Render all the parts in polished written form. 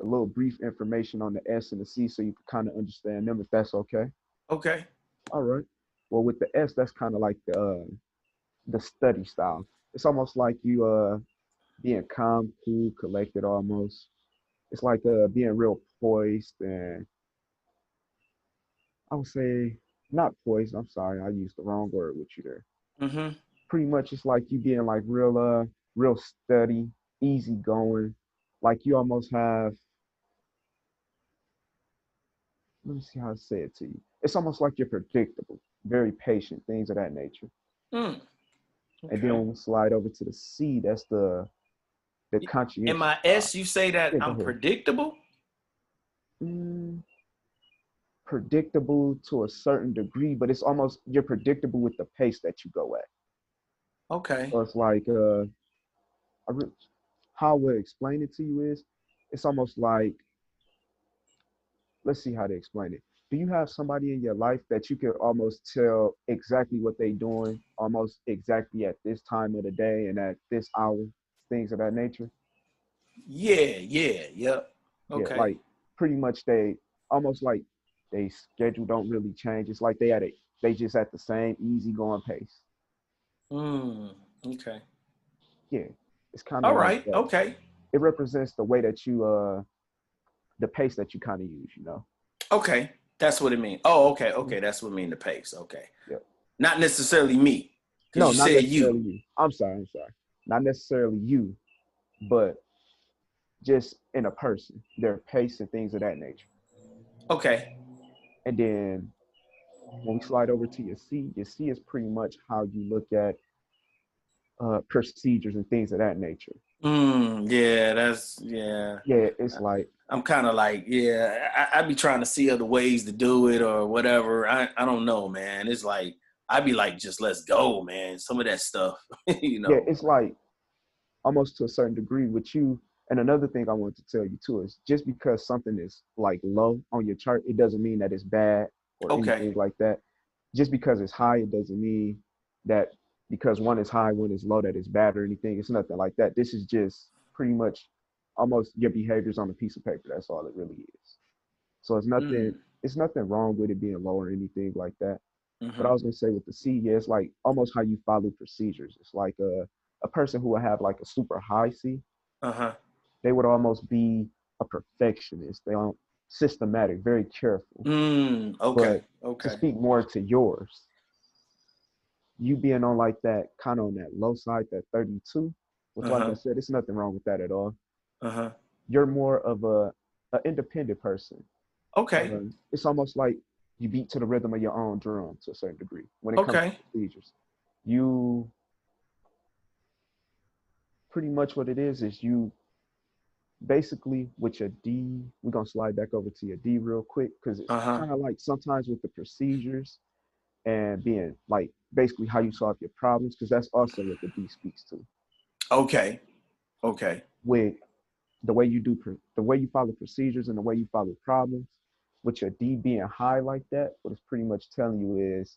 a little brief information on the S and the C so you can kind of understand them if that's okay. Okay. All right. Well, with the S, that's kind of like the study style. It's almost like you being calm, cool, collected almost. It's like being real poised and I would say not poised. I'm sorry, I used the wrong word with you there. Mm-hmm. Pretty much it's like you being like real steady, easy going. Like you almost have, let me see how to say it to you. It's almost like you're predictable, very patient, things of that nature. Mm. And then Okay. when we slide over to the C, that's the In conscientious my side. S, you say that Yeah, go I'm ahead. predictable? Mm, predictable to a certain degree, but it's almost you're predictable with the pace that you go at. Okay. So it's like I re- how I would explain it to you is it's almost like let's see how to explain it. Do you have somebody in your life that you can almost tell exactly what they're doing, almost exactly at this time of the day and at this hour, things of that nature? Yeah, yeah, yep. Yeah, Okay. like pretty much they almost like they schedule don't really change. It's like they just at the same easygoing pace. Mm. Okay. Yeah, it's kind All of like right. that. Okay. It represents the way that you the pace that you kind of use, you know. Okay. That's what it means. Oh, okay. Mhm. Okay. That's what it means the pace. Okay. Yeah. Not necessarily me, because No, you not said you. necessarily you. I'm sorry. I'm sorry. Not necessarily you, but just in a person, their pace and things of that nature. Okay. And then when we slide over to your C is pretty much how you look at procedures and things of that nature. Yeah, that's, yeah. Yeah, it's like I'm kind of like, yeah, I be trying to see other ways to do it or whatever. I don't know, man. It's like, I'd be like, just let's go, man. Some of that stuff, you yeah, know. it's like almost to a certain degree with you. And another thing I want to tell you too is just because something is like low on your chart, it doesn't mean that it's bad or Okay. anything like that. Just because it's high, it doesn't mean that because one is high, one is low, that it's bad or anything. It's nothing like that. This is just pretty much almost your behaviors on a piece of paper. That's all it really is. So Mm. it's nothing wrong with it being low or anything like that. But I Mm-hmm. was gonna say with the C, yeah, it's like almost how you follow procedures. It's like a person who would have like a super high C, Uh-huh. they would almost be a perfectionist. They are systematic, very careful. Okay. But to Okay. speak more to yours, you being on like that kind of on that low side, that 32, which like I Uh-huh. said, it's nothing wrong with that at all. Uh-huh. You're more of a independent person. Okay. It's almost like you beat to the rhythm of your own drum to a certain degree when it comes to Okay. procedures. You pretty much what it is you basically with your D, we're gonna slide back over to your D real quick because it's Uh-huh. kind of like sometimes with the procedures and being like basically how you solve your problems because that's also what the D speaks to. Okay. Okay. With the way you do the way you follow procedures and the way you follow problems, with your D being high like that, what it's pretty much telling you is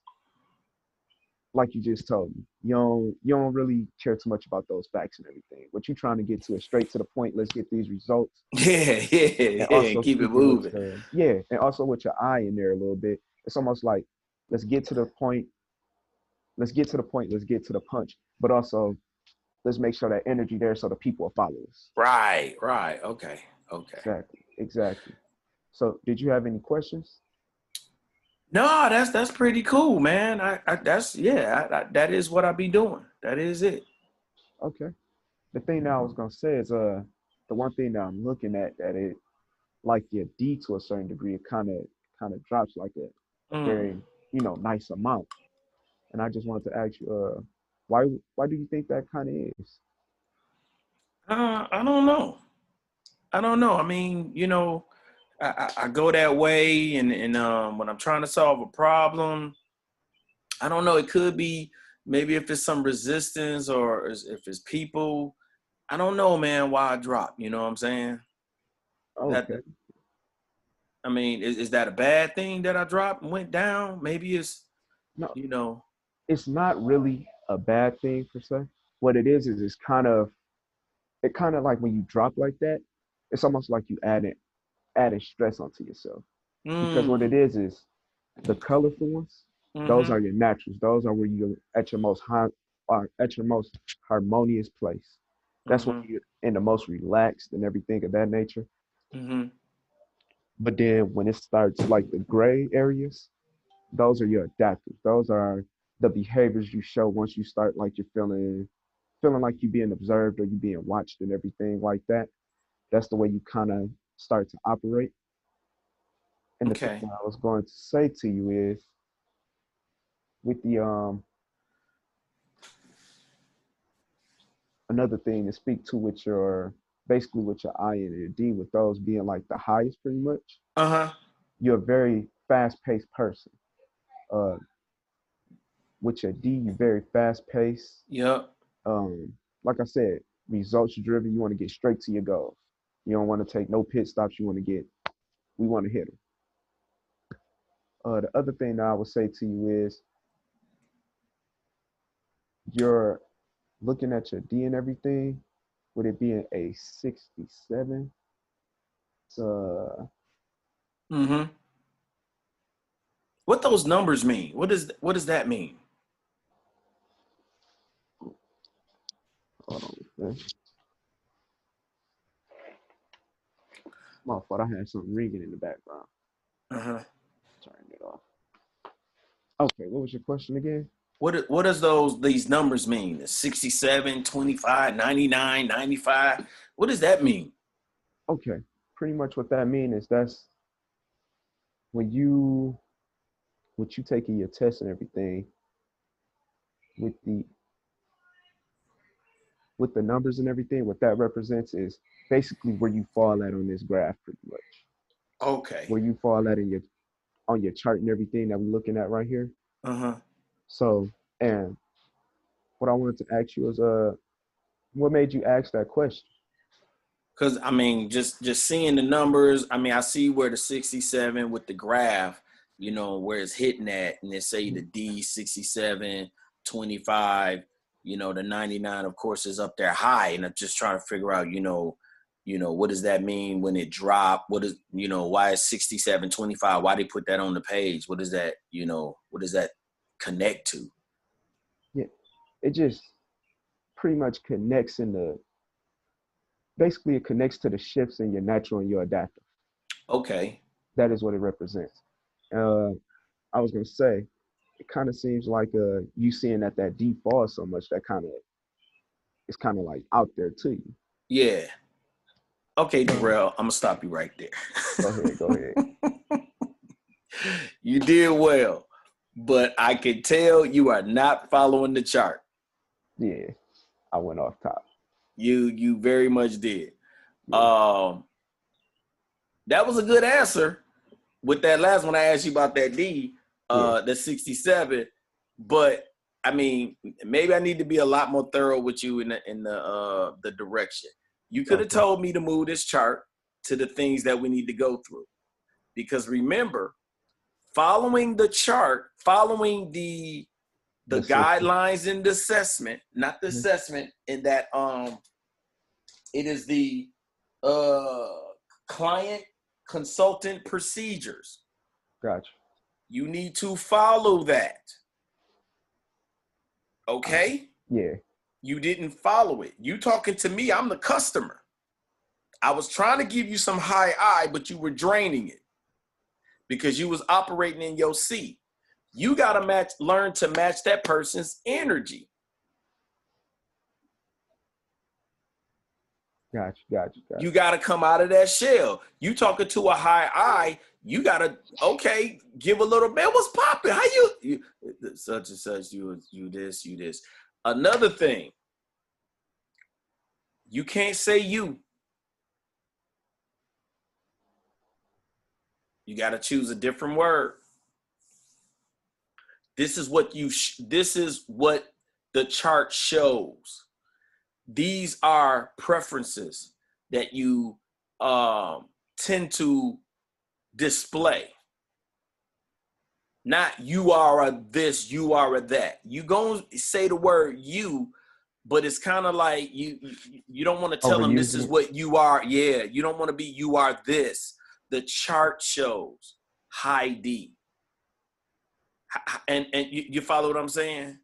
like you just told me, you don't really care too much about those facts and everything. What you're trying to get to is straight to the point. Let's get these results. Yeah, yeah, And yeah. also Keep it speaking with moving. yeah, and also with your eye in there a little bit. It's almost like let's get to the point. Let's get to the point. Let's get to the punch. But also let's make sure that energy there so the people will follow us. Right, right. Okay. Okay. Exactly, exactly. So did you have any questions? No, that's pretty cool, man. I that's yeah, that is what I be doing. That is it. Okay. The thing that I was gonna say is the one thing that I'm looking at that it like your D to a certain degree, it kind of drops like a Mm. very nice amount. And I just wanted to ask you, why do you think that kind of is? I don't know. I don't know. I mean, I go that way, and when I'm trying to solve a problem, I don't know. It could be maybe if it's some resistance or if it's people. I don't know, man. Why I drop? You know what I'm saying? That Okay, I mean, is that a bad thing that I dropped and went down? Maybe it's no, you know. it's not really a bad thing per se. What it is it's kind of it kind of like when you drop like that. it's almost like you adding stress onto yourself because what it Mm. is the colorful ones. Those Mm-hmm. are your naturals. Those are where you're at your most high, are at your most harmonious place. That's when Mm-hmm. you're in the most relaxed and everything of that nature. Mm-hmm. But then when it starts like the gray areas, those are your adapters. Those are the behaviors you show once you start like you're feeling like you're being observed or you're being watched and everything like that. That's the way you kind of start to operate. And the thing Okay. that I was going to say to you is with the another thing to speak to with your basically with your I and your D with those being like the highest pretty much. Uh-huh. You're a very fast paced person. Uh with your D, you're very fast paced. Yep. Um, like I said, results driven. You want to get straight to your goals. You don't want to take no pit stops. You want to we want to hit them. The other thing that I would say to you is you're looking at your D and everything, with it being a 67, uh, Mm-hmm. What those numbers mean? What does that mean? hold on, man. My fault. I had something ringing in the background. Uh-huh. Turn it off. Okay, what was your question again? What does these numbers mean? 67, 25, 99, 95. What does that mean? Okay, pretty much what that means is that's when you what you taking your test and everything with the numbers and everything. What that represents is basically where you fall at on this graph, pretty much. Okay. Where you fall at in your on your chart and everything that we're looking at right here. Uh-huh. So, and what I wanted to ask you is, what made you ask that question? Because I mean, just seeing the numbers, I mean, I see where the 67 with the graph, where it's hitting at, and they say the D 67, 25, the 99, of course, is up there high. And I'm just trying to figure out, what does that mean when it dropped? What is, why is 67, 25? Why they put that on the page? What is that, what does that connect to? Yeah, it just pretty much connects in the basically it connects to the shifts in your natural and your adaptive. Okay. That is what it represents. Uh, I was gonna say, it kind of seems like you seeing that D falls so much that kind of it's kind of like out there to you. Yeah. Okay, Uh, Darrell, I'm gonna stop you right go ahead, go ahead. there. You did well, but I can tell you are not following the chart. Yeah, I went off top. You very much did. Yeah, Um, that was a good answer with that last one I asked you about that D, yeah, the 67. But I mean, maybe I need to be a lot more thorough with you in the direction. You could have okay. told me to move this chart to the things that we need to go through. Because remember, following the chart, following the The system. guidelines in the assessment, not the Mhm. assessment, in that it is the uh client consultant procedures. Gotcha. You need to follow that. Uh, Okay? yeah, You didn't follow it. You talking to me, I'm the customer. I was trying to give you some high I, but you were draining it because you was operating in your C. You gotta learn to match that person's energy. gotcha, gotcha, You gotcha. got to come out of that shell. You talking to a high I, you got to, okay, give a little bit. What's popping? How you such and such, you this, you this. Another thing, you can't say you. You got to choose a different word. This is what the chart shows. These are preferences that you tend to display. Not you are a this, you are a that. You gonna say the word you, but it's kind of like you don't want to tell them this Overusing is it. what you are. Yeah, you don't want to be you are this. The chart shows high D. And you follow what I'm saying?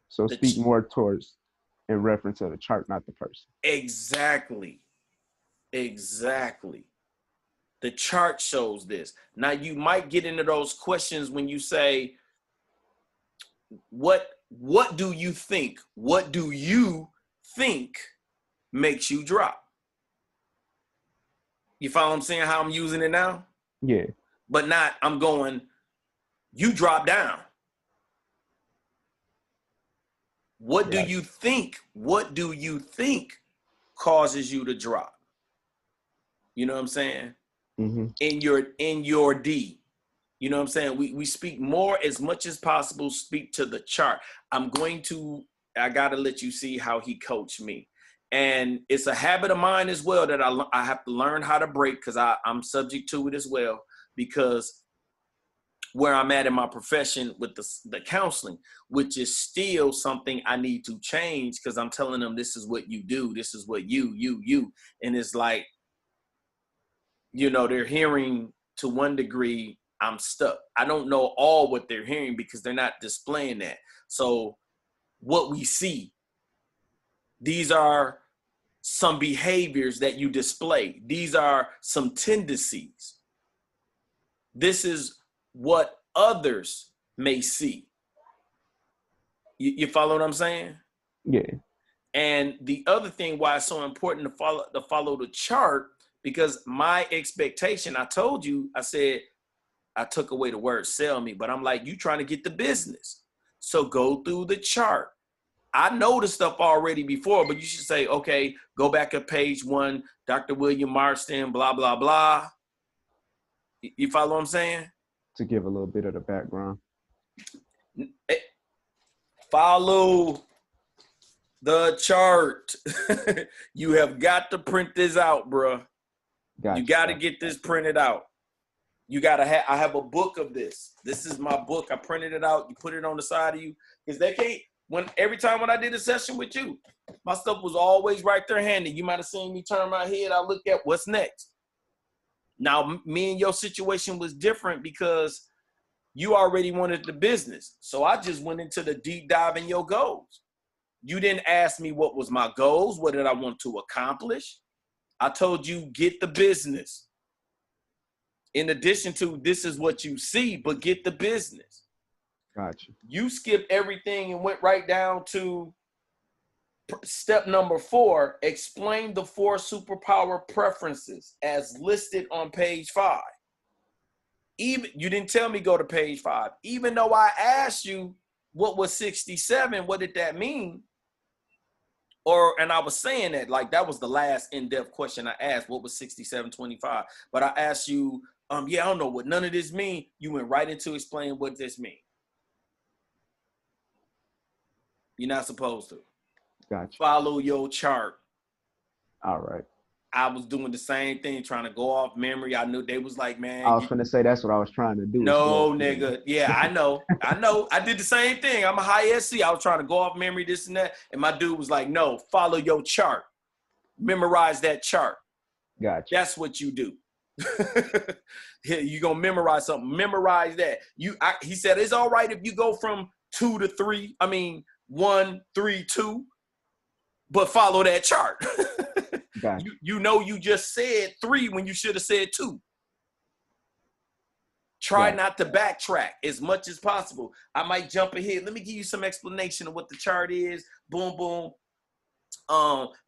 So The speak more towards in reference to the chart, not the person. exactly. Exactly. The chart shows this. Now you might get into those questions when you say, what do you think? What do you think makes you drop? You follow what I'm saying? How I'm using it now? Yeah. But not, I'm going, you drop down. What do you Gotcha. think? What do you think causes you to drop? You know what I'm saying? Mm-hmm. In your D. You know what I'm saying? We speak more as much as possible, speak to the chart. I got to let you see how he coached me. And it's a habit of mine as well that I have to learn how to break because I'm subject to it as well, because where I'm at in my profession with the counseling, which is still something I need to change because I'm telling them this is what you do. This is what you. And it's like, they're hearing to one degree, I'm stuck. I don't know all what they're hearing because they're not displaying that. So what we see, these are some behaviors that you display. These are some tendencies. This is what others may see. You follow what I'm saying? Yeah. And the other thing why it's so important to follow the chart, because my expectation, I told you, I said, I took away the word sell me, but I'm like, you trying to get the business. So go through the chart. I know the stuff already before, but you should say, okay, go back to page 1, Dr. William Marston, blah, blah, blah. You follow what I'm saying? To give a little bit of the background. Follow the chart. You have got to print this out, bro. Gotcha. You got to get this printed out. You got to I have a book of this. This is my book. I printed it out. You put it on the side of you. Because they can't, every time when I did a session with you, my stuff was always right there handy. You might have seen me turn my head. I look at what's next. Now, me and your situation was different because you already wanted the business. So I just went into the deep dive in your goals. You didn't ask me what was my goals. What did I want to accomplish? I told you, get the business. In addition to this is what you see, but get the business. Gotcha. You skipped everything and went right down to step number 4, explain the 4 superpower preferences as listed on page 5. Even you didn't tell me go to page 5, even though I asked you what was 67, what did that mean? And I was saying that like that was the last in-depth question I asked, what was 6725? But I asked you, yeah, I don't know what none of this mean. You went right into explaining what this mean. You're not supposed to. Gotcha. Follow your chart. All right. I was doing the same thing, trying to go off memory. I knew they was like, I man, was gonna say that's what I was trying to do as no, well. nigga. Yeah, I know. I did the same thing. I'm a high SC. I was trying to go off memory, this and that. And my dude was like, no, follow your chart. Memorize that chart. Gotcha. That's what you do. You're going to memorize something. Memorize that. He said, it's all right if you go from 2 to 3. I mean, 1, 3, 2. But follow that chart. Gotcha. You just said 3 when you should have said 2. Try not to backtrack as much as possible. I might jump ahead. Let me give you some explanation of what the chart is. Boom, boom.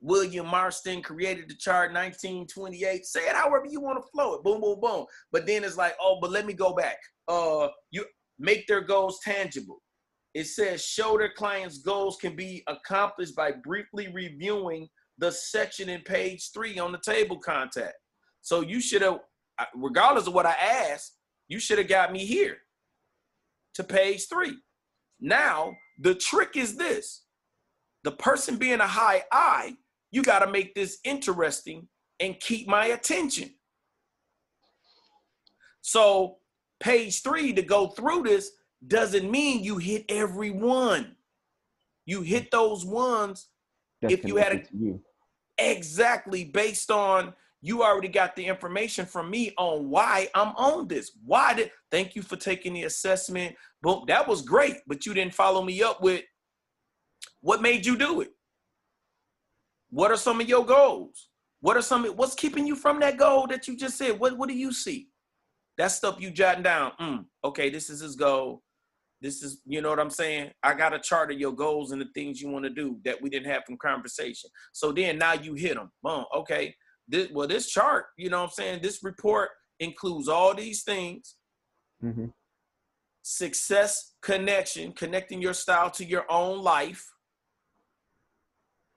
William Marston created the chart 1928. Say it however you want to flow it. Boom, boom, boom. But then it's like, oh, but let me go back. You make their goals tangible. It says show their clients goals can be accomplished by briefly reviewing the section in page 3 on the table contact. So you should have, regardless of what I asked, you should have got me here to page 3. Now, the trick is this. The person being a high I, you got to make this interesting and keep my attention. So page 3, to go through this doesn't mean you hit every one. You hit those ones That's if you had connected a to you. exactly based on you already got the information from me on why I'm on this. Thank you for taking the assessment. Boom, that was great, but you didn't follow me up with what made you do it. What are some of your goals? What's keeping you from that goal that you just said? What do you see? That stuff you jotting down. Okay, this is his goal. This is, you know what I'm saying? I got a chart of your goals and the things you want to do that we didn't have from conversation. So then now you hit them. Boom. Okay. This chart, you know what I'm saying? This report includes all these things. Mm-hmm. Success connection, connecting your style to your own life.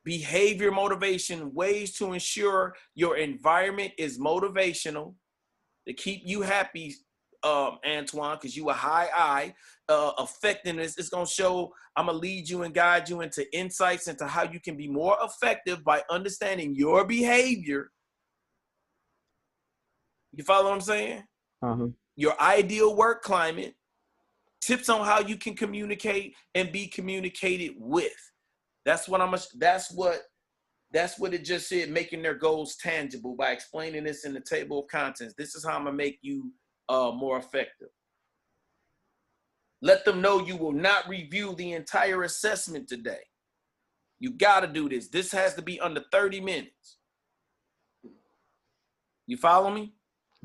Behavior motivation, ways to ensure your environment is motivational to keep you happy, Antoine, because you a high I. Effectiveness, it's going to show, I'm going to lead you and guide you into insights into how you can be more effective by understanding your behavior. You follow what I'm saying? Uh-huh. Your ideal work climate, tips on how you can communicate and be communicated with. That's what it just said, making their goals tangible by explaining this in the table of contents. This is how I'm going to make you more effective. Let them know you will not review the entire assessment today. You got to do this. This has to be under 30 minutes. You follow me?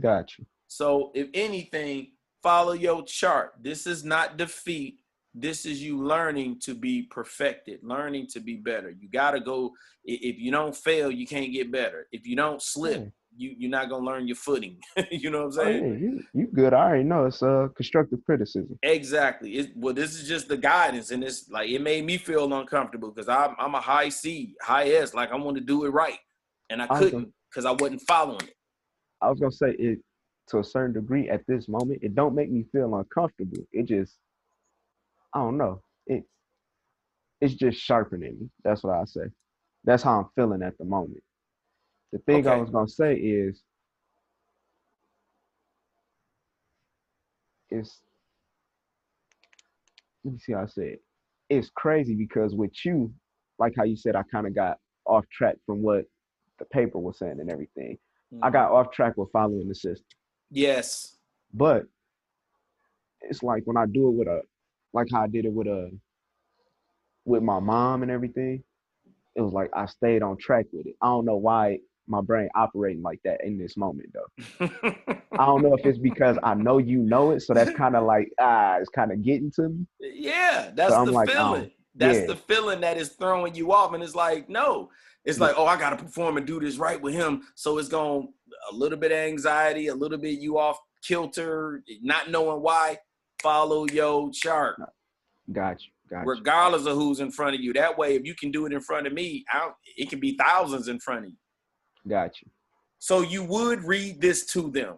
Got you. So if anything, follow your chart. This is not defeat. This is you learning to be perfected, learning to be better. You got to go. If you don't fail, you can't get better. If you don't slip, Yeah. you're not going to learn your footing. You know what I'm Oh saying? yeah, you good. I already know it's constructive criticism. Exactly. This is just the guidance, and it's like it made me feel uncomfortable because I'm a high C, high S. Like I want to do it right, and I I was gonna couldn't because I wasn't following it. I was gonna say it to a certain degree at this moment. It don't make me feel uncomfortable. It just I don't know. It's just sharpening me. That's what I say. That's how I'm feeling at the moment. The thing I Okay. was gonna say is it's let me see how I say it. It's crazy because with you, like how you said, I kind of got off track from what the paper was saying and everything. I Mm-hmm. got off track with following the system. Yes. But it's like when I do it like how I did it with my mom and everything, it was like I stayed on track with it. I don't know why my brain operating like that in this moment though. I don't know if it's because I know you know it, so that's kind of like it's kind of getting to me. Yeah, So that's I'm the like, oh feeling. That's yeah, the feeling that is throwing you off, and it's like no. It's yeah, like, oh, I gotta perform and do this right with him. So it's going a little bit of anxiety, a little bit you off kilter, not knowing why. Follow your chart, got you, got you, regardless of who's in front of you. That way, if you can do it in front of me, it can be thousands in front of you. got you. So you would read this to them.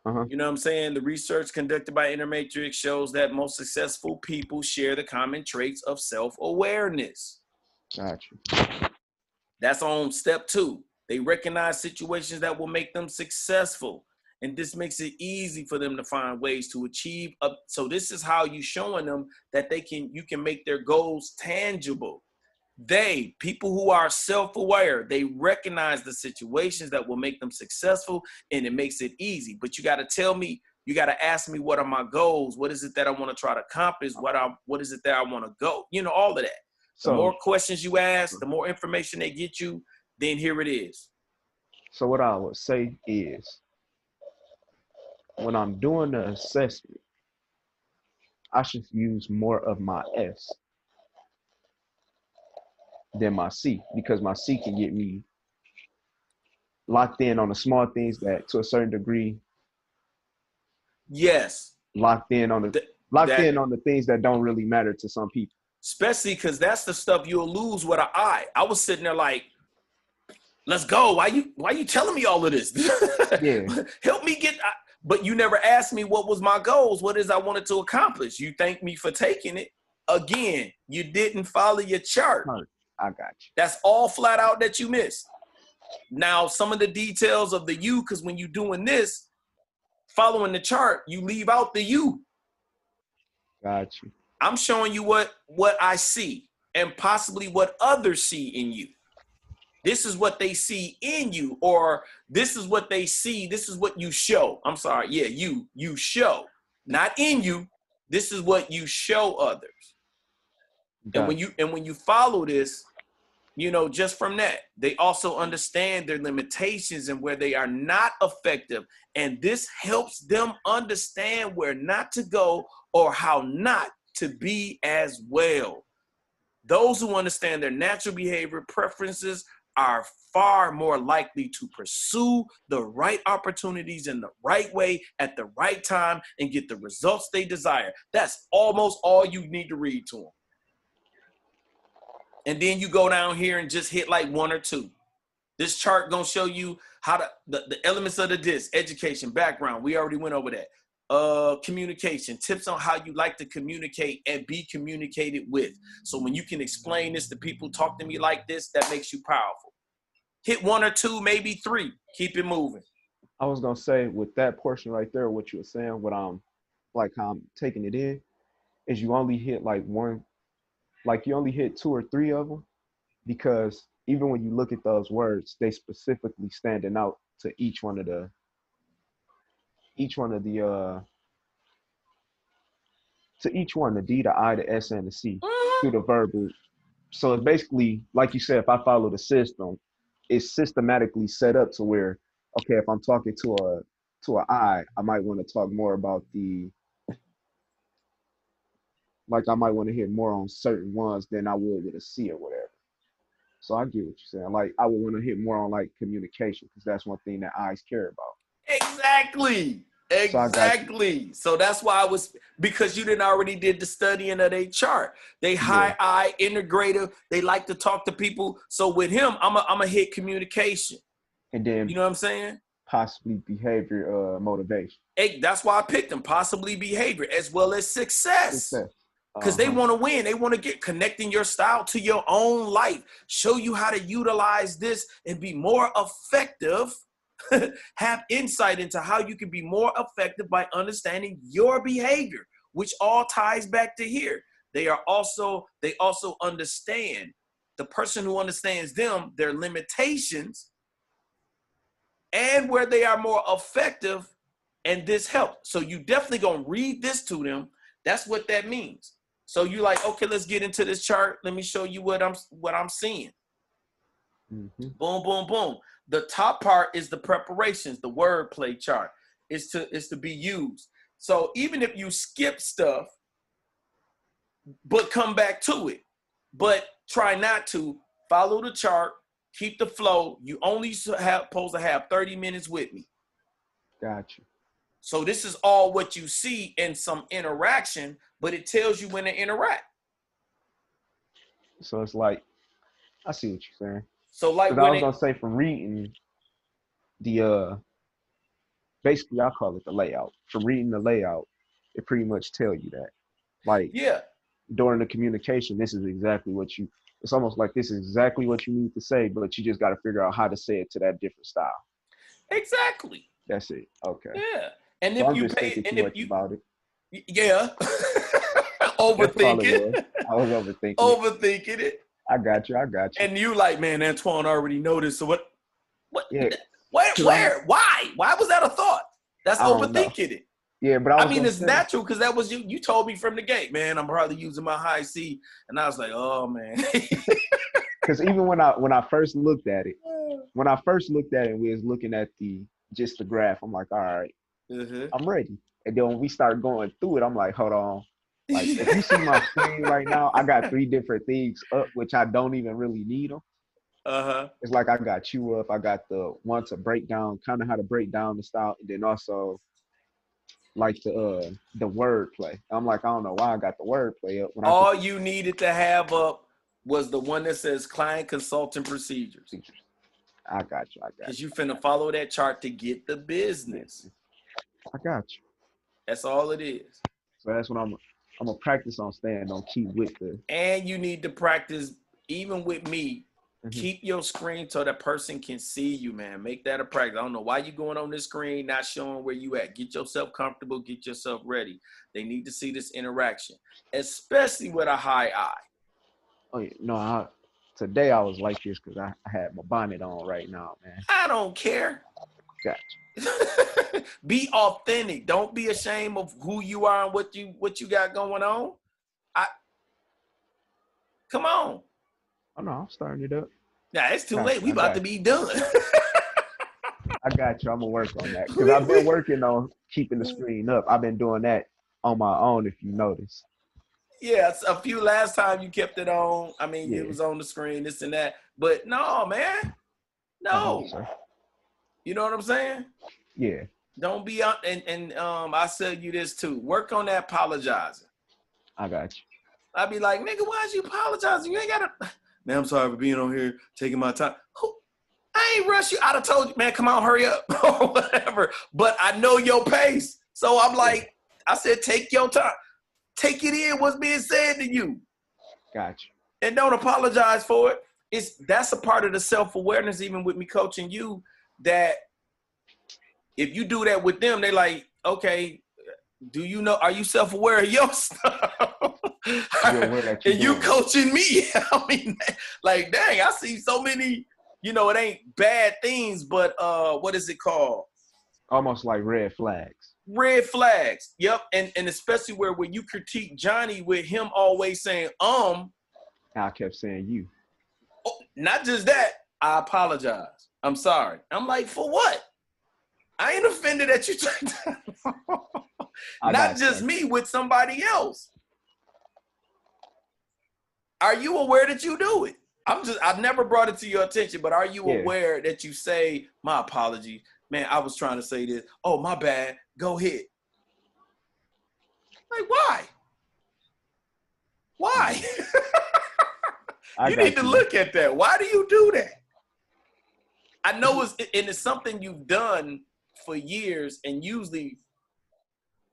Uh-huh. You know what I'm saying? The research conducted by Intermatrix shows that most successful people share the common traits of self-awareness. Got you. That's on step 2. They recognize situations that will make them successful. And this makes it easy for them to find ways to achieve. So this is how you showing them that you can make their goals tangible. People who are self-aware, they recognize the situations that will make them successful, and it makes it easy. But you got to tell me, you got to ask me, what are my goals? What is it that I want to try to accomplish? What is it that I want to go? All of that. The So more questions you ask, the more information they get you, then here it is. so what I would say is when I'm doing the assessment, I should use more of my S than my C because my C can get me locked in on the small things that to a certain degree Yes, locked in on the th- locked that in on the things that don't really matter to some people. especially because that's the stuff you'll lose with an eye. I was sitting there like, let's go. Why you telling me all of this? Yeah, Help me get. But you never asked me what was my goals. What is I wanted to accomplish? You thank me for taking it. Again, you didn't follow your chart. I got you. That's all flat out that you missed. Now, some of the details of the you, because when you're doing this, following the chart, you leave out the you. Got you. I'm showing you what I see. and possibly what others see in you. This is what they see in you, or this is what they see. This is what you show. I'm sorry. Yeah, you show, not in you. This is what you show others. And Gotcha. when you follow this, just from that, they also understand their limitations and where they are not effective. And this helps them understand where not to go or how not to be as well. Those who understand their natural behavior preferences are far more likely to pursue the right opportunities in the right way at the right time and get the results they desire. That's almost all you need to read to them. And then you go down here and just hit like one or two. This chart gonna show you how the elements of the disc: education, background. We already went over that. Communication, tips on how you like to communicate and be communicated with. So when you can explain this to people, talk to me like this, that makes you powerful. Hit one or two, maybe three. Keep it moving. I was gonna say with that portion right there, what you were saying, what I'm like how I'm taking it in, is you only hit like one, like you only hit two or three of them, because even when you look at those words, they specifically standing out to each one of the to each one, the D, the I, the S, and the C, through the verbal. So it's basically like you said, if I follow the system, it's systematically set up to where, okay, if I'm talking to an I might want to talk more about the, like I might want to hit more on certain ones than I would with a C or whatever. So I get what you're saying. Like I would want to hit more on like communication because that's one thing that eyes care about. Exactly. So I got you. Exactly. So that's why I was, because you didn't already did the studying of their chart. They Yeah. high eye, integrative. They like to talk to people. So with him, I'm a hit communication. And You then know what I'm saying? possibly behavior motivation. Hey, that's why I picked him. Possibly behavior as well as success. Success. Because they Uh-huh. want to win. They want to get connecting your style to your own life. Show you how to utilize this and be more effective. Have insight into how you can be more effective by understanding your behavior, which all ties back to here. They also understand, the person who understands them, their limitations, and where they are more effective, and this helps. So you definitely gonna read this to them. That's what that means. So you like, okay, let's get into this chart. Let me show you what I'm seeing. Mm-hmm. Boom, boom, boom. The top part is the preparations, the wordplay chart is to be used. So even if you skip stuff, but come back to it, but try not to, follow the chart, keep the flow. You only supposed to have 30 minutes with me. Gotcha. So this is all what you see in some interaction, but it tells you when to interact. So it's like I see what you're saying. So like Because I when was it, gonna say from reading the basically I call it the layout. From reading the layout, it pretty much tell you that. Like yeah, during the communication, this is exactly what you it's almost like this is exactly what you need to say, but you just gotta figure out how to say it to that different style. exactly. That's it. Okay. Yeah. And So if I'm you just pay, thinking too and if much you, about it. yeah, That's all it was. overthinking, I was overthinking it. overthinking it. I got you. I got you. And you like, man, Antoine already noticed. So what, Yeah, because why was that a thought? That's I don't know. overthinking it. Yeah, but I I was mean, gonna it's say natural because that was you. You told me from the gate, man, I'm probably using my high C. And I was like, oh, man. because even when I first looked at it, when I first looked at it, and we was looking at the just the graph. I'm like, all right, Uh-huh. I'm ready. And then when we start going through it, I'm like, hold on. Like if you see my screen right now, I got three different things up, which I don't even really need them. Uh-huh. It's like I got you up. I got the one to break down, kind of how to break down the style, and then also like the word play. I'm like, I don't know why I got the word play up when I could All just you needed to have up was the one that says client consulting procedures. features. I got you. I got Because you. you finna follow that chart to get the Business. business. I got you. That's all it is. So that's what I'm gonna practice on staying on key with the. And you need to practice, even with me, Mhm. keep your screen so that person can see you, man. Make that a practice. I don't know why you going on this screen, not showing where you at. Get yourself comfortable, get yourself ready. They need to see this interaction, especially with a high eye. Oh, no, today I was like this because I had my bonnet on right now, man. I don't care. Gotcha. Be authentic. Don't be ashamed of who you are and what you got going on. I come on. Oh no, I'm starting it up. Nah, it's too late. Gotcha. We I about to got be done. I got you. I'm gonna work on that because we, I've been we, working on keeping the screen up. I've been doing that on my own, if you notice. yeah, a few last time you kept it on. I mean, it Yeah. was on the screen, this and that. But no, man. No, No. sir. You know what I'm saying? Yeah. Don't be out and I said you this too. Work on that apologizing. I got you. I'd be like, nigga, why is you apologizing? You ain't gotta man, I'm sorry for being on here, taking my time. I ain't rush you. I'd have told you, man, come on, hurry up or whatever. But I know your pace. So I'm Yeah. like, I said, take your time. Take it in what's being said to you. Got you. And don't apologize for it. That's a part of the self-awareness, even with me coaching you, that if you do that with them, they like, okay, do you know, are you self-aware of your stuff? You're aware that you're And you doing it. coaching me. I mean, like, dang, I see so many, it ain't bad things, but what is it called? Almost like red flags. Red flags. Yep. And especially where when you critique Johnny with him always saying, I kept saying you. not just that, I apologize. I'm sorry. I'm like, for what? I ain't offended at you. I Not got just you. me, with somebody else. Are you aware that you do it? I've never brought it to your attention, but are you Yeah. aware that you say, my apology, man, I was trying to say this. Oh, my bad. Go ahead. Like, why? Why? I You need got to you. look at that. Why do you do that? I know it's something you've done for years, and usually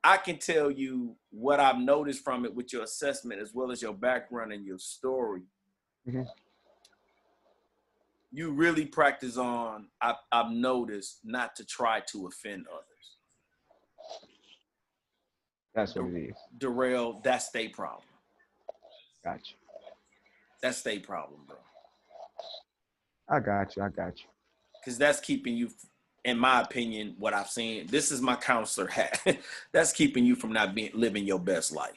I can tell you what I've noticed from it with your assessment as well as your background and your story. Mm-hmm. You really practice on, I've noticed, not to try to offend others. That's what it is. Darrell, that's their problem. Got you. That's their problem, bro. I got you. I got you. Because that's keeping you, in my opinion, what I've seen, this is my counselor hat. That's keeping you from not living your best life.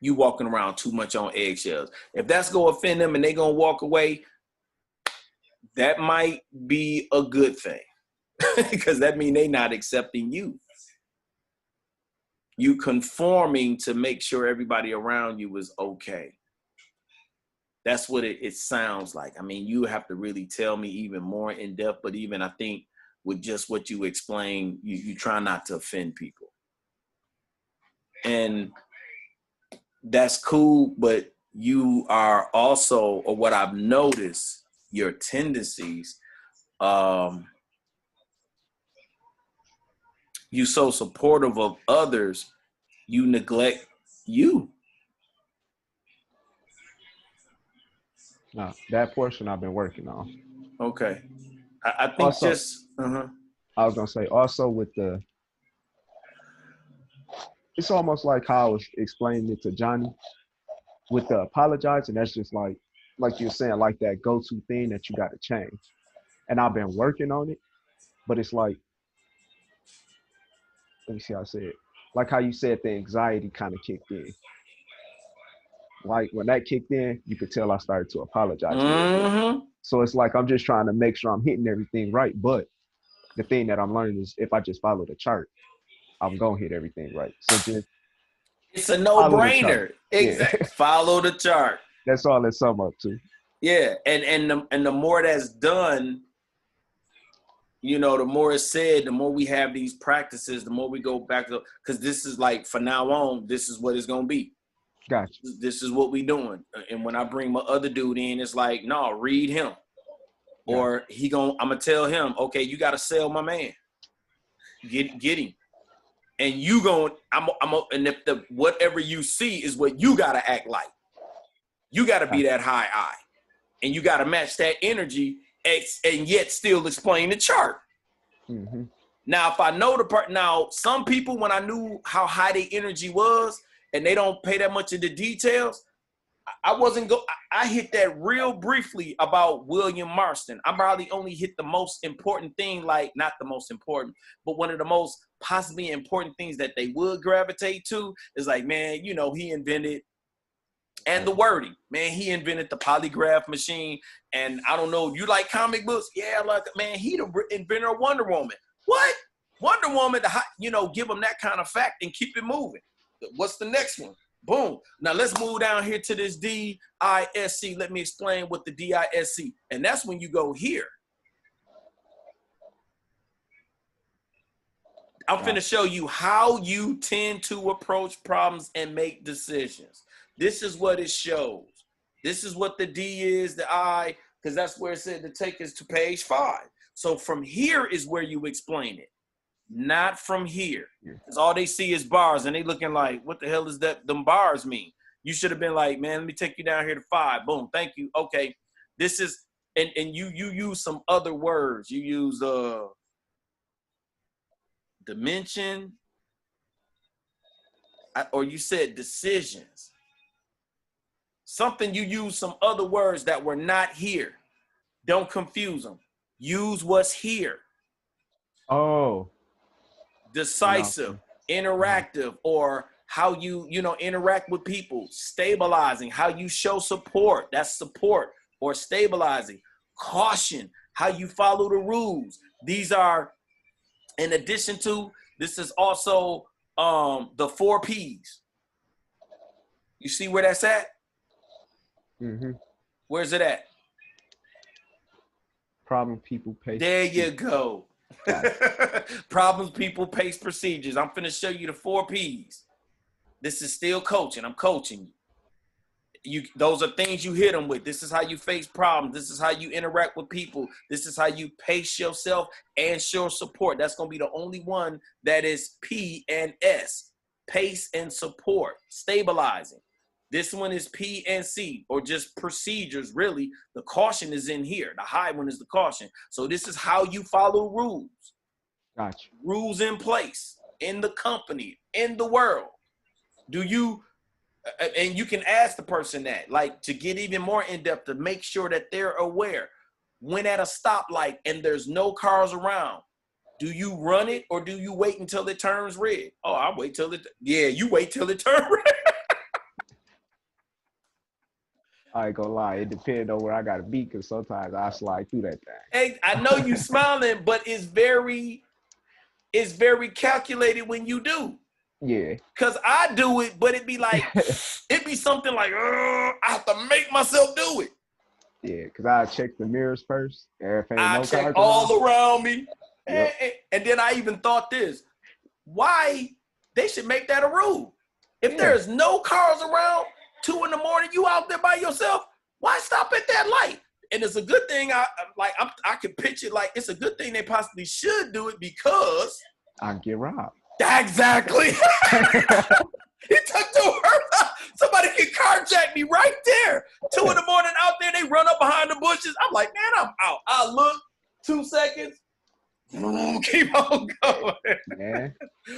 You walking around too much on eggshells. If that's going to offend them and they going to walk away, that might be a good thing. Because that means they not accepting you. You conforming to make sure everybody around you is okay. That's what it sounds like. I mean, you have to really tell me even more in depth, but even I think with just what you explain, you try not to offend people. And that's cool, but you are also, or what I've noticed, your tendencies, you so supportive of others, you neglect you. No, that portion I've been working on. Okay. I think Also, just, I was gonna say also with it's almost like how I was explaining it to Johnny with the apologizing. That's just like you're saying, like that go-to thing that you got to change. And I've been working on it, but it's like, let me see how I say it. Like how you said the anxiety kind of kicked in. Like when that kicked in, you could tell I started to apologize a little bit. So it's like I'm just trying to make sure I'm hitting everything right. But the thing that I'm learning is if I just follow the chart, I'm gonna hit everything right. So just it's a follow the chart. no-brainer. Yeah, Exactly. Follow the chart. that's all it's sum up to. Yeah, and the more that's done, the more it's said, the more we have these practices, the more we go back to, because this is like, for now on, this is what it's gonna be. Gotcha. This is what we doing. And when I bring my other dude in, it's like, no, read him. Gotcha. Or I'm gonna tell him, okay, you gotta sell my man. Get him. And you and if whatever you see is what you gotta act like. You gotta be that high eye. And you gotta match that energy and yet still explain the chart. Mm-hmm. Now, if I know the part, now some people, when I knew how high their energy was and they don't pay that much of the details, I wasn't go. I hit that real briefly about William Marston. I probably only hit the most important thing, like not the most important, but one of the most possibly important things that they would gravitate to is like, man, you know, he invented and the wording, man, he invented the polygraph machine. And I don't know, you like comic books? Yeah, like, man, he the inventor of Wonder Woman. What? Wonder Woman, you know, give them that kind of fact and keep it moving. What's the next one? Boom. Now let's move down here to this D-I-S-C. Let me explain what the D-I-S-C. And that's when you go here. I'm finna show you how you tend to approach problems and make decisions. This is what it shows. This is what the D is, the I, because that's where it said to take us to page 5. So from here is where you explain it, not from here. Because all they see is bars, and they looking like, what the hell is that? Them bars mean? You should have been like, man, let me take you down here to 5. Boom, thank you. Okay, this is, and you use some other words. You use dimension, or you said decisions. Something you use some other words that were not here. Don't confuse them. Use what's here. Oh. Decisive, interactive, or how you interact with people. Stabilizing, how you show support. That's support or stabilizing. Caution, how you follow the rules. These are, in addition to, this is also the 4 P's. You see where that's at? Mm-hmm. Where's it at? Problem, people, pace. There you go. Problems, people, pace, procedures. I'm finna show you the 4 P's. This is still coaching. I'm coaching you. Those are things you hit them with. This is how you face problems. This is how you interact with people. This is how you pace yourself and show support. That's gonna be the only one that is P and S. Pace and support. Stabilizing. This one is P and C, or just procedures, really. The caution is in here. The high one is the caution. So this is how you follow rules. Gotcha. Rules in place, in the company, in the world. Do you, and you can ask the person that, like, to get even more in-depth, to make sure that they're aware. When at a stoplight and there's no cars around, do you run it or do you wait until it turns red? Oh, I wait till it, yeah, you wait till it turns red. I ain't gonna lie, it depends on where I gotta be, because sometimes I slide through that thing. Hey, I know you smiling, but it's very calculated when you do. Yeah. Cause I do it, but it'd be like, it'd be something like, I have to make myself do it. Yeah, because I check the mirrors first. I check all around me. Yep. And then I even thought this, why they should make that a rule. If there's no cars around, 2 in the morning, you out there by yourself, why stop at that light? And it's a good thing, I can picture, like, it's a good thing they possibly should do it, because I get robbed. Exactly. He took the word out. Somebody can carjack me right there. 2 in the morning out there, they run up behind the bushes. I'm like, man, I'm out. I look, 2 seconds, keep on going. Yeah.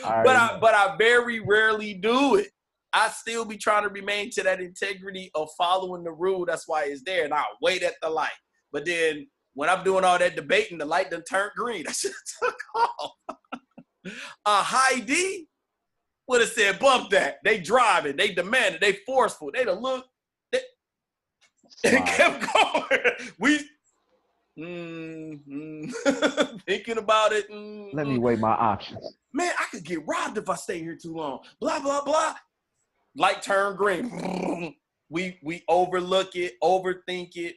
But I very rarely do it. I still be trying to remain to that integrity of following the rule. That's why it's there. And I wait at the light. But then when I'm doing all that debating, the light done turned green. I should have took off. A high D would have said, bump that. They driving. They demanded. They forceful. They done look. They kept going. Thinking about it. Let me weigh my options. Man, I could get robbed if I stay here too long. Blah, blah, blah. Light turn green. We overlook it, overthink it,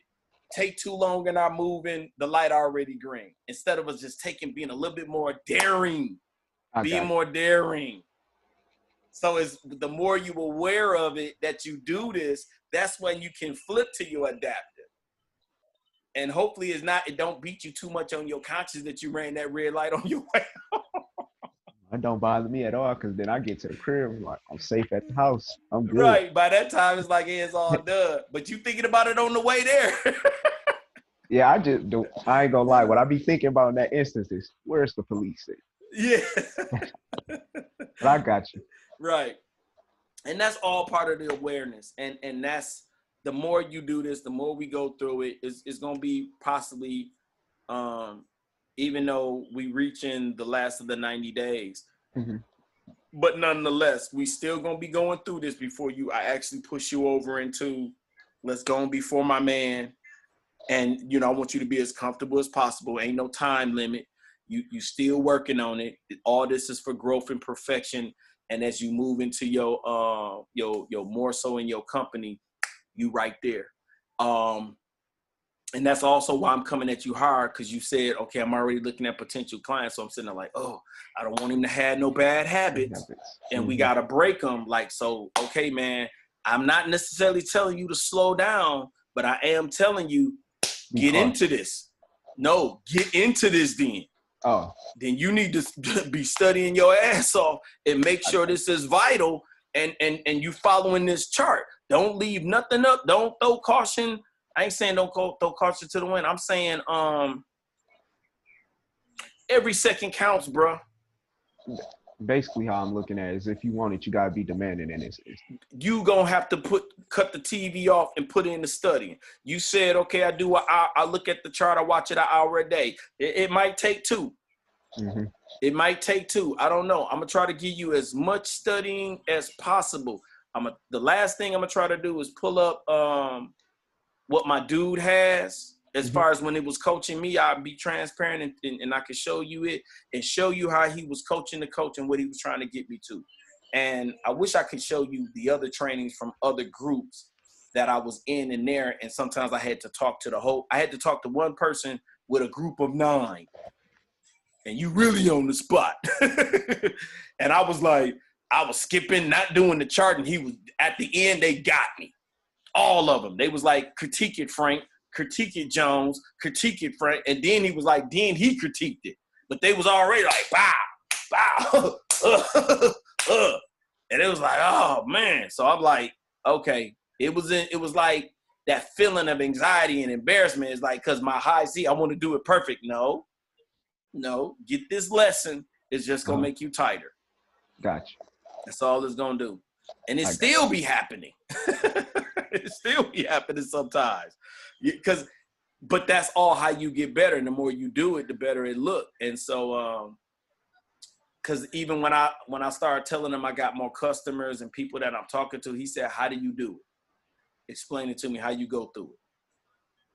take too long in our moving, the light already green. Instead of us just being a little bit more daring, more daring. So it's the more you aware of it that you do this, that's when you can flip to your adaptive. And hopefully it don't beat you too much on your conscience that you ran that red light on your way home. It don't bother me at all, because then I get to the crib, I'm like, I'm safe at the house. I'm good. Right. By that time, it's like, it's all done. But you thinking about it on the way there. Yeah, I ain't gonna lie. What I be thinking about in that instance is, where's the police at? Yeah. But I got you. Right. And that's all part of the awareness. And that's the more you do this, the more we go through it, it's going to be possibly, even though we reaching the last of the 90 days, but nonetheless, we still going to be going through this before I actually push you over into, let's go and before my man. And, I want you to be as comfortable as possible. Ain't no time limit. You still working on it. All this is for growth and perfection. And as you move into your more so in your company, you right there. And that's also why I'm coming at you hard, because you said, okay, I'm already looking at potential clients. So I'm sitting there like, oh, I don't want him to have no bad habits. And we got to break them. Like, so, okay, man, I'm not necessarily telling you to slow down, but I am telling you, get into this. No, get into this then. Oh. Then you need to be studying your ass off and make sure this is vital and you following this chart. Don't leave nothing up. Don't throw caution. I ain't saying don't throw caution to the wind. I'm saying every second counts, bro. Basically, how I'm looking at it is, if you want it, you gotta be demanding in this. You gonna have to cut the TV off and put it in the study. You said, okay, I look at the chart, I watch it an hour a day. It might take 2. It might take 2. I don't know. I'm gonna try to give you as much studying as possible. The last thing I'm gonna try to do is pull up what my dude has. As far as when it was coaching me, I'd be transparent and I could show you it and show you how he was coaching the coach and what he was trying to get me to. And I wish I could show you the other trainings from other groups that I was in and there. And sometimes I had to talk to one person with a group of 9. And you really on the spot. And I was like, I was skipping, not doing the chart. And he was, at the end, they got me. All of them. They was like, critique it, Frank. Critique it, Jones. Critique it, Frank. And then he was like, then he critiqued it. But they was already like, bow, bow. And it was like, oh, man. So I'm like, okay. It was like that feeling of anxiety and embarrassment. Is like, because my high C, I want to do it perfect. No, get this lesson. It's just going to make you tighter. Gotcha. That's all it's going to do. And it still be happening. It still be happening sometimes. But that's all how you get better. And the more you do it, the better it look. And so, because even when I started telling him I got more customers and people that I'm talking to, he said, how do you do it? Explain it to me how you go through it.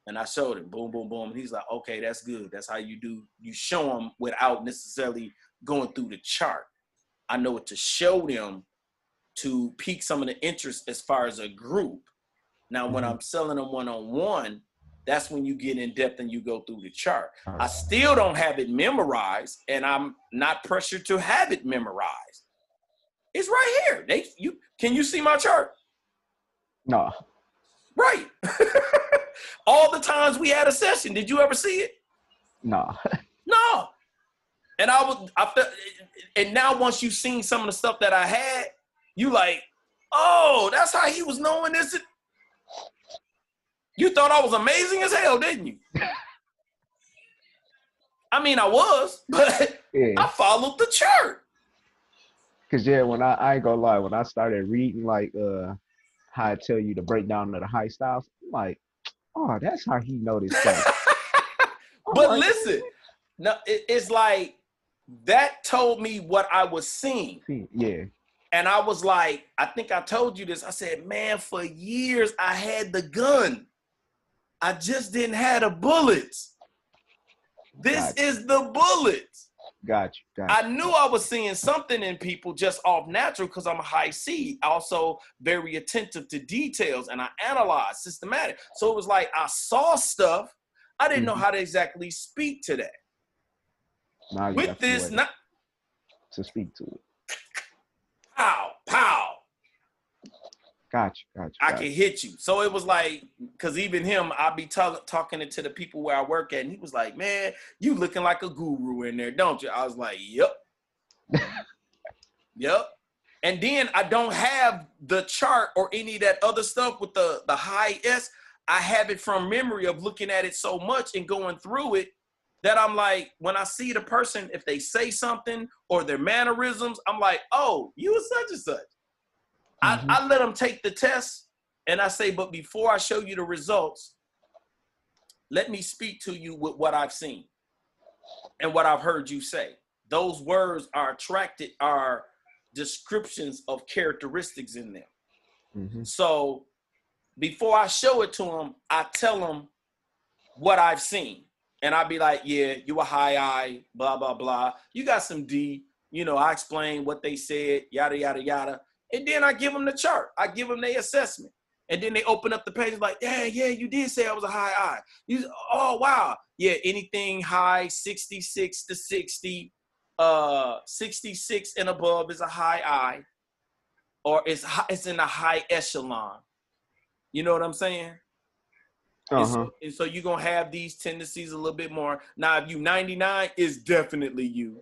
And I showed him, boom, boom, boom. And he's like, okay, that's good. That's how you do. You show them without necessarily going through the chart. I know what to show them to pique some of the interest as far as a group. Now, when I'm selling them one-on-one, that's when you get in depth and you go through the chart. I still don't have it memorized, and I'm not pressured to have it memorized. It's right here. Can you see my chart? No. Right. All the times we had a session, did you ever see it? No. No. And and now once you've seen some of the stuff that I had, you like, oh, that's how he was knowing this. You thought I was amazing as hell, didn't you? I mean, I was, but I followed the chart. Cause when I ain't gonna lie, when I started reading like how I tell you the breakdown of the high styles, I'm like, oh, that's how he noticed that. But listen, no, it's like that told me what I was seeing. Yeah. And I was like, I think I told you this. I said, man, for years I had the gun. I just didn't have the bullets. This is the bullets. Gotcha. I knew I was seeing something in people just off natural because I'm a high C, also very attentive to details, and I analyze systematic. So it was like I saw stuff. I didn't know how to exactly speak to that. Now you with this, not to speak to it. Pow, pow. Gotcha. I can hit you. So it was like, because even him, I'll be talking it to the people where I work at, and he was like, man, you looking like a guru in there, don't you? I was like, yep. Yep. And then I don't have the chart or any of that other stuff with the high S. I have it from memory of looking at it so much and going through it that I'm like, when I see the person, if they say something or their mannerisms, I'm like, oh, you are such and such. I let them take the test, And I say, but before I show you the results, let me speak to you with what I've seen and what I've heard you say. Those words are descriptions of characteristics in them. Mm-hmm. So before I show it to them, I tell them what I've seen. And I'd be like, yeah, you a high I, blah, blah, blah. You got some D. I explain what they said, yada, yada, yada. And then I give them the chart. I give them their assessment. And then they open up the page like, yeah, you did say I was a high I. Oh, wow. Yeah, anything high, 66 to 60, 66 and above is a high I, or it's in a high echelon. You know what I'm saying? Uh-huh. And so you're going to have these tendencies a little bit more. Now, if you 99, it's definitely you.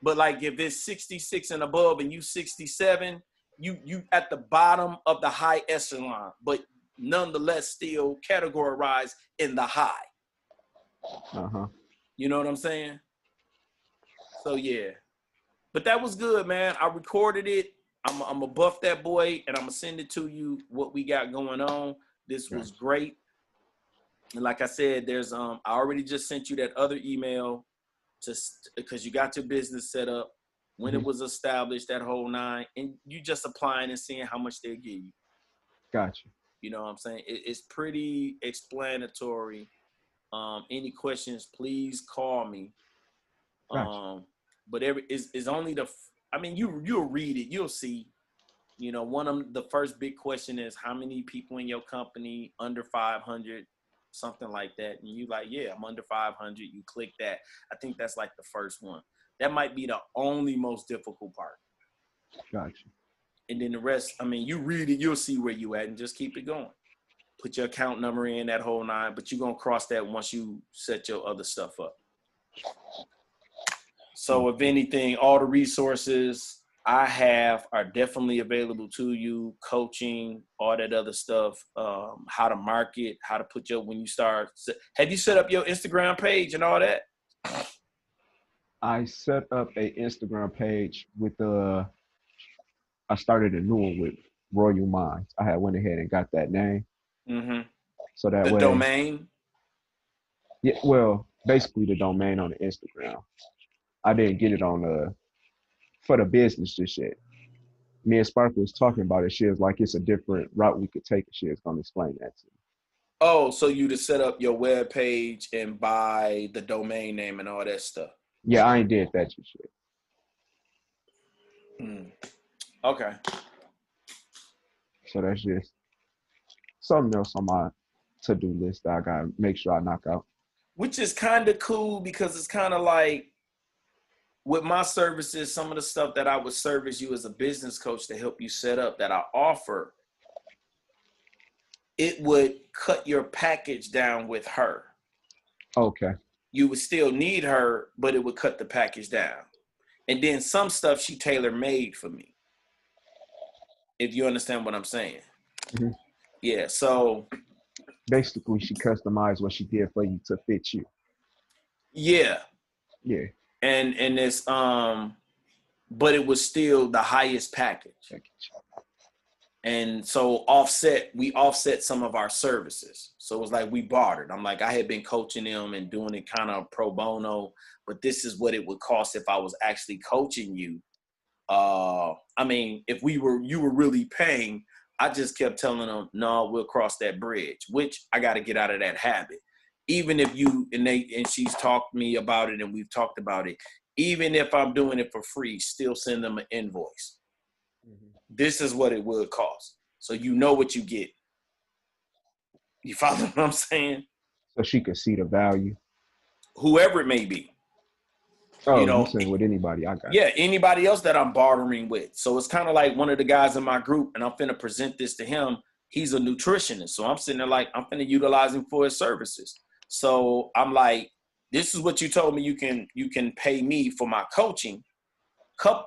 But like if it's 66 and above and you 67, you at the bottom of the high echelon, but nonetheless still categorized in the high. Uh-huh. You know what I'm saying? So yeah. But that was good, man. I recorded it. I'm gonna buff that boy and I'm gonna send it to you what we got going on. This was great. And like I said, there's I already just sent you that other email because you got your business set up when it was established, that whole nine, and you just applying and seeing how much they'll give you. Gotcha. You know what I'm saying? It's pretty explanatory. Any questions, please call me. Gotcha. But it's only you'll read it, you'll see. One of the first big question is how many people in your company under 500, something like that. And you like, yeah, I'm under 500. You click that. I think that's like the first one. That might be the only most difficult part. Gotcha. And then the rest, you read it, you'll see where you at and just keep it going. Put your account number in, that whole nine, but you're going to cross that once you set your other stuff up. So if anything, all the resources I have are definitely available to you. Coaching, all that other stuff, how to market, how to put when you start. Have you set up your Instagram page and all that? I set up a Instagram page with I started a new one with Royal Minds. I had went ahead and got that name. Mm-hmm. So that the way. Domain? Yeah, well, basically the domain on the Instagram. I didn't get it on for the business just yet. Me and Sparkle was talking about it. She was like, it's a different route we could take. She was going to explain that to me. Oh, so you to set up your web page and buy the domain name and all that stuff. Yeah, I ain't did that just yet. Okay. So that's just something else on my to-do list that I got to make sure I knock out. Which is kind of cool because it's kind of like with my services, some of the stuff that I would service you as a business coach to help you set up that I offer, it would cut your package down with her. Okay. You would still need her, but it would cut the package down. And then some stuff she tailor-made for me. If you understand what I'm saying. Mm-hmm. Yeah, so. Basically, she customized what she did for you to fit you. Yeah. Yeah. And it's, but it was still the highest package. And so we offset some of our services. So it was like we bartered. I'm like, I had been coaching them and doing it kind of pro bono, but this is what it would cost if I was actually coaching you. If you were really paying, I just kept telling them, no, we'll cross that bridge, which I got to get out of that habit. Even if and she's talked to me about it and we've talked about it, even if I'm doing it for free, still send them an invoice. Mm-hmm. This is what it would cost. So you know what you get. You follow what I'm saying? So she could see the value. Whoever it may be. Oh, you saying with anybody, I got it. Yeah, anybody else that I'm bartering with. So it's kind of like one of the guys in my group, and I'm finna present this to him. He's a nutritionist. So I'm sitting there like, I'm finna utilize him for his services. So I'm like, this is what you told me you can pay me for my coaching,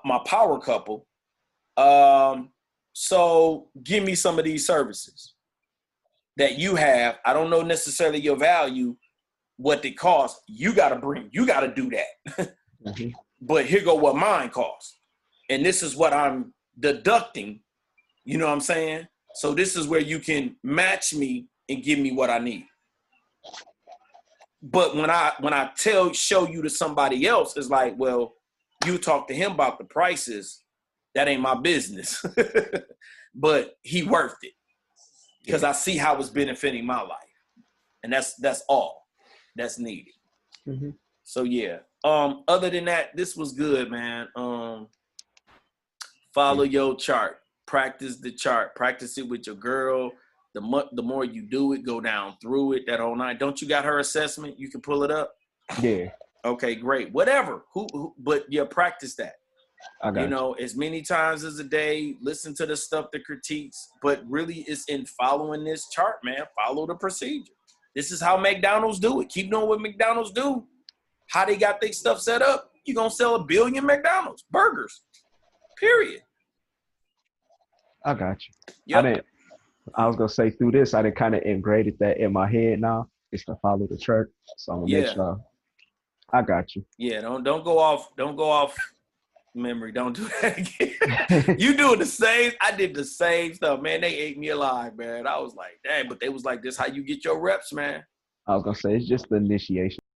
my power couple. So give me some of these services that you have. I don't know necessarily your value, what they cost. You got to do that. Mm-hmm. But here go what mine costs. And this is what I'm deducting. You know what I'm saying? So this is where you can match me and give me what I need. But when I show you to somebody else, it's like, well, you talk to him about the prices. That ain't my business. But he worth it because I see how it's benefiting my life, and that's all that's needed. Mm-hmm. So yeah. Other than that, this was good, man. Follow your chart. Practice the chart. Practice it with your girl. The more you do it, go down through it that whole night. Don't you got her assessment? You can pull it up. Yeah. Okay, great. Whatever. But yeah, practice that. I got you. As many times as a day. Listen to the stuff, the critiques. But really, it's in following this chart, man. Follow the procedure. This is how McDonald's do it. Keep doing what McDonald's do. How they got their stuff set up. You're gonna sell 1 billion McDonald's burgers. Period. I got you. Yep. I was gonna say through this, I done kind of integrated that in my head now. It's to follow the church. So I'm gonna make sure. I got you. Yeah, don't go off memory. Don't do that again. You doing the same. I did the same stuff, man. They ate me alive, man. I was like, dang, but they was like, this how you get your reps, man. I was gonna say it's just the initiation.